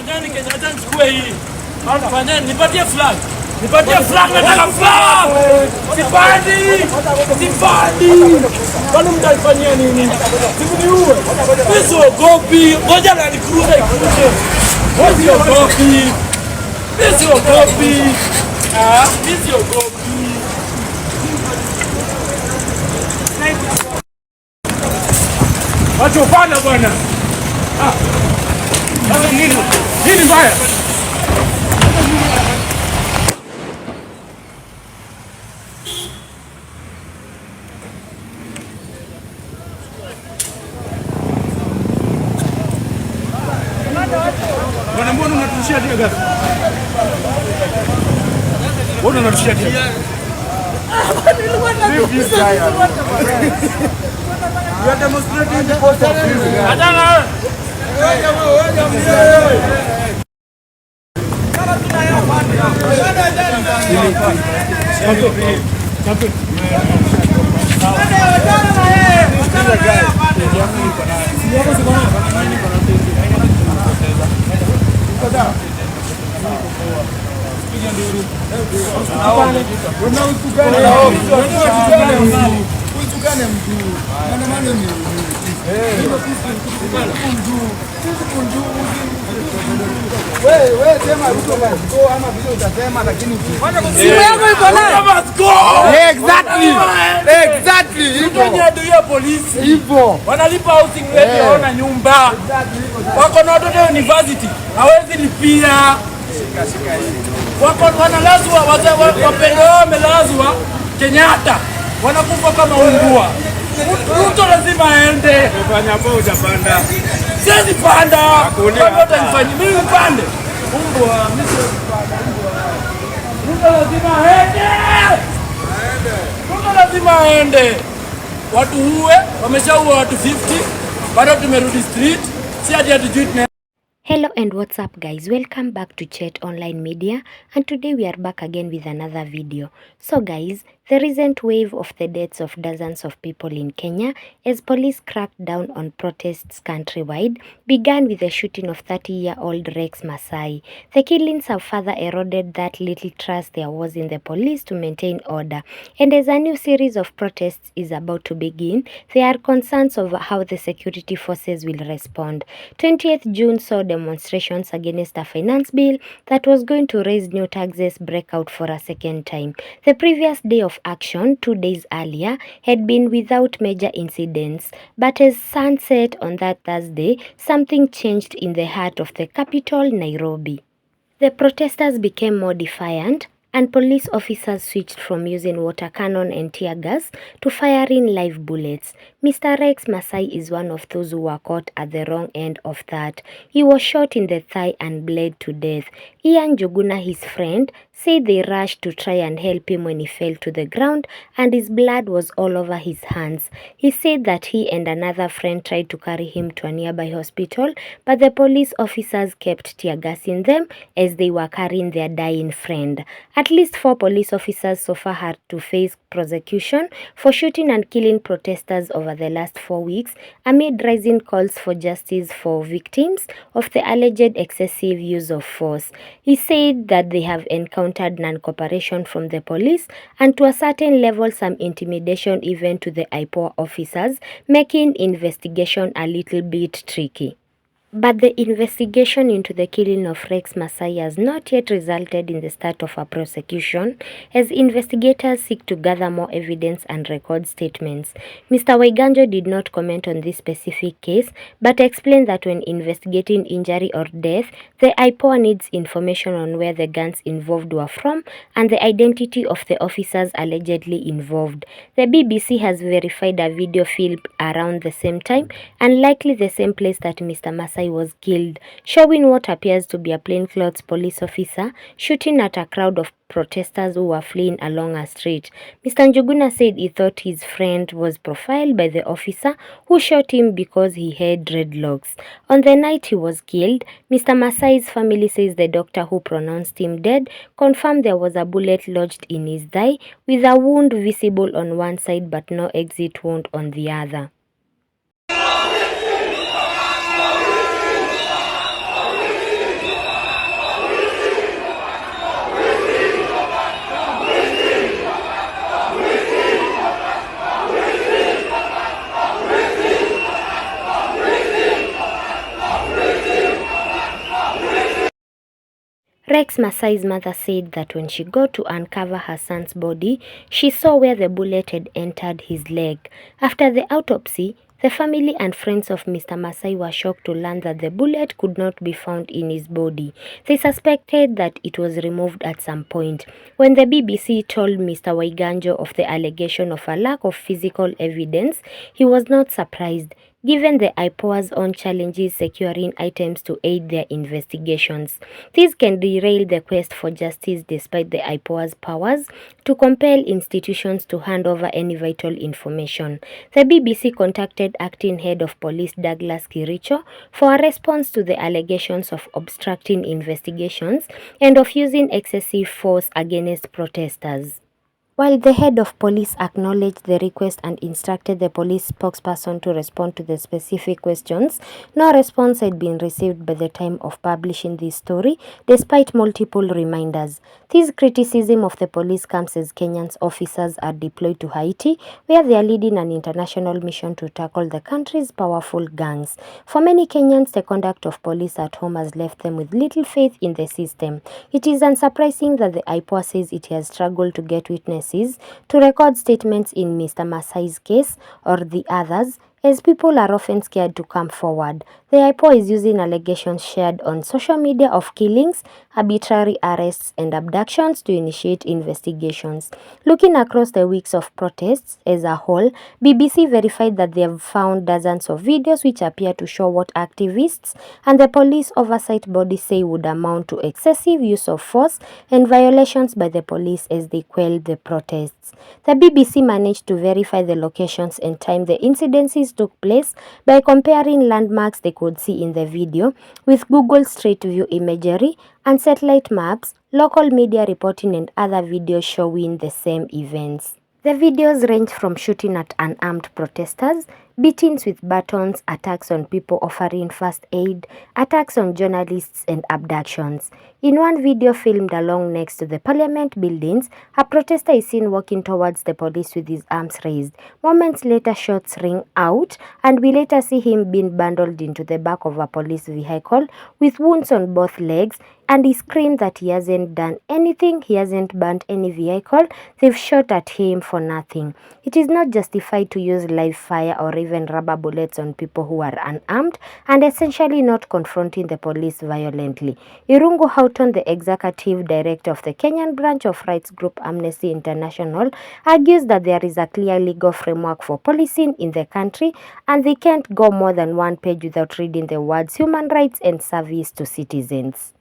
Fanyeni Kenyatta nichukue hii. Fanyeni nipatie flag. Nipatie flag, nataka flag. Sipandi. Kwani mtanifanyia nini? Simniue. Mimi siogopi. Ngoja na nikruze ikuje. Mimi siogopi. Mimi siogopi. Mimi siogopi. Watu upana bwana. Nini mbaya? Bwana, mbona unatushia tia gasi? Mbona unatushia tia gasi? You are demonstrating the force of freedom. Adana. Wanalipa housing rate yaona nyumba. Wako na watoto university, hawezi lipia. Wako wanalazwa wapendo wamelazwa Kenyatta. Wanakufa kama ungua. Ruto lazima aende. Fanya hapo hujapanda. Siwezi panda. Wote nifanye mimi pande. Umbwa, mimi siwezi panda. Ruto lazima aende. Ruto lazima aende. Watu huwe, wameshaua watu 50. Bado tumerudi street. Si hadi hatujui. Hello and what's up guys, welcome back to Chat Online Media, and today we are back again with another video. So guys, the recent wave of the deaths of dozens of people in Kenya as police cracked down on protests countrywide began with the shooting of 30-year-old Rex Masai. The killings have further eroded that little trust there was in the police to maintain order, and as a new series of protests is about to begin, there are concerns over how the security forces will respond. 20th June saw demonstrations against a finance bill that was going to raise new taxes break out for a second time. The previous day of action, 2 days earlier, had been without major incidents, but as sun set on that Thursday, something changed in the heart of the capital, Nairobi. The protesters became more defiant, and police officers switched from using water cannon and tear gas to firing live bullets. Mr. Rex Masai is one of those who were caught at the wrong end of that. He was shot in the thigh and bled to death. Ian Juguna, his friend, said they rushed to try and help him when he fell to the ground and his blood was all over his hands. He said that he and another friend tried to carry him to a nearby hospital, but the police officers kept tear gassing them as they were carrying their dying friend. At least 4 police officers so far had to face prosecution for shooting and killing protesters over the last 4 weeks amid rising calls for justice for victims of the alleged excessive use of force. He said that they have encountered non-cooperation from the police and to a certain level some intimidation even to the IPOA officers, making investigation a little bit tricky. But the investigation into the killing of Rex Masai has not yet resulted in the start of a prosecution, as investigators seek to gather more evidence and record statements. Mr. Waiganjo did not comment on this specific case, but explained that when investigating injury or death, the IPOA needs information on where the guns involved were from and the identity of the officers allegedly involved. The BBC has verified a video filmed around the same time and likely the same place that Mr. Masai was killed, showing what appears to be a plainclothes police officer shooting at a crowd of protesters who were fleeing along a street. Mr. Njuguna said he thought his friend was profiled by the officer who shot him because he had dreadlocks. On the night he was killed, Mr. Masai's family says the doctor who pronounced him dead confirmed there was a bullet lodged in his thigh with a wound visible on one side but no exit wound on the other. Rex Masai's mother said that when she got to uncover her son's body, she saw where the bullet had entered his leg. After the autopsy, the family and friends of Mr. Masai were shocked to learn that the bullet could not be found in his body. They suspected that it was removed at some point. When the BBC told Mr. Waiganjo of the allegation of a lack of physical evidence, he was not surprised, given the IPOA's own challenges securing items to aid their investigations. This can derail the quest for justice despite the IPOA's powers to compel institutions to hand over any vital information. The BBC contacted acting head of police Douglas Kiricho for a response to the allegations of obstructing investigations and of using excessive force against protesters. While the head of police acknowledged the request and instructed the police spokesperson to respond to the specific questions, no response had been received by the time of publishing this story, despite multiple reminders. This criticism of the police comes as Kenyan's officers are deployed to Haiti, where they are leading an international mission to tackle the country's powerful gangs. For many Kenyans, the conduct of police at home has left them with little faith in the system. It is unsurprising that the IPOA says it has struggled to get witnesses to record statements in Mr. Masai's case or the others, as people are often scared to come forward. The IPOA is using allegations shared on social media of killings, arbitrary arrests, and abductions to initiate investigations. Looking across the weeks of protests as a whole, BBC verified that they have found dozens of videos which appear to show what activists and the police oversight body say would amount to excessive use of force and violations by the police as they quelled the protests. The BBC managed to verify the locations and time the incidences took place by comparing landmarks they could see in the video with Google Street View imagery and satellite maps, local media reporting, and other videos showing the same events. The videos range from shooting at unarmed protesters, beatings with batons, attacks on people offering first aid, attacks on journalists, and abductions. In one video filmed along next to the parliament buildings, a protester is seen walking towards the police with his arms raised. Moments later, shots ring out, and we later see him being bundled into the back of a police vehicle with wounds on both legs, and he screamed that he hasn't done anything, he hasn't burnt any vehicle, they've shot at him for nothing. It is not justified to use live fire or even rubber bullets on people who are unarmed and essentially not confronting the police violently. Irungu Houghton, the executive director of the Kenyan branch of rights group Amnesty International, argues that there is a clear legal framework for policing in the country and they can't go more than one page without reading the words human rights and service to citizens.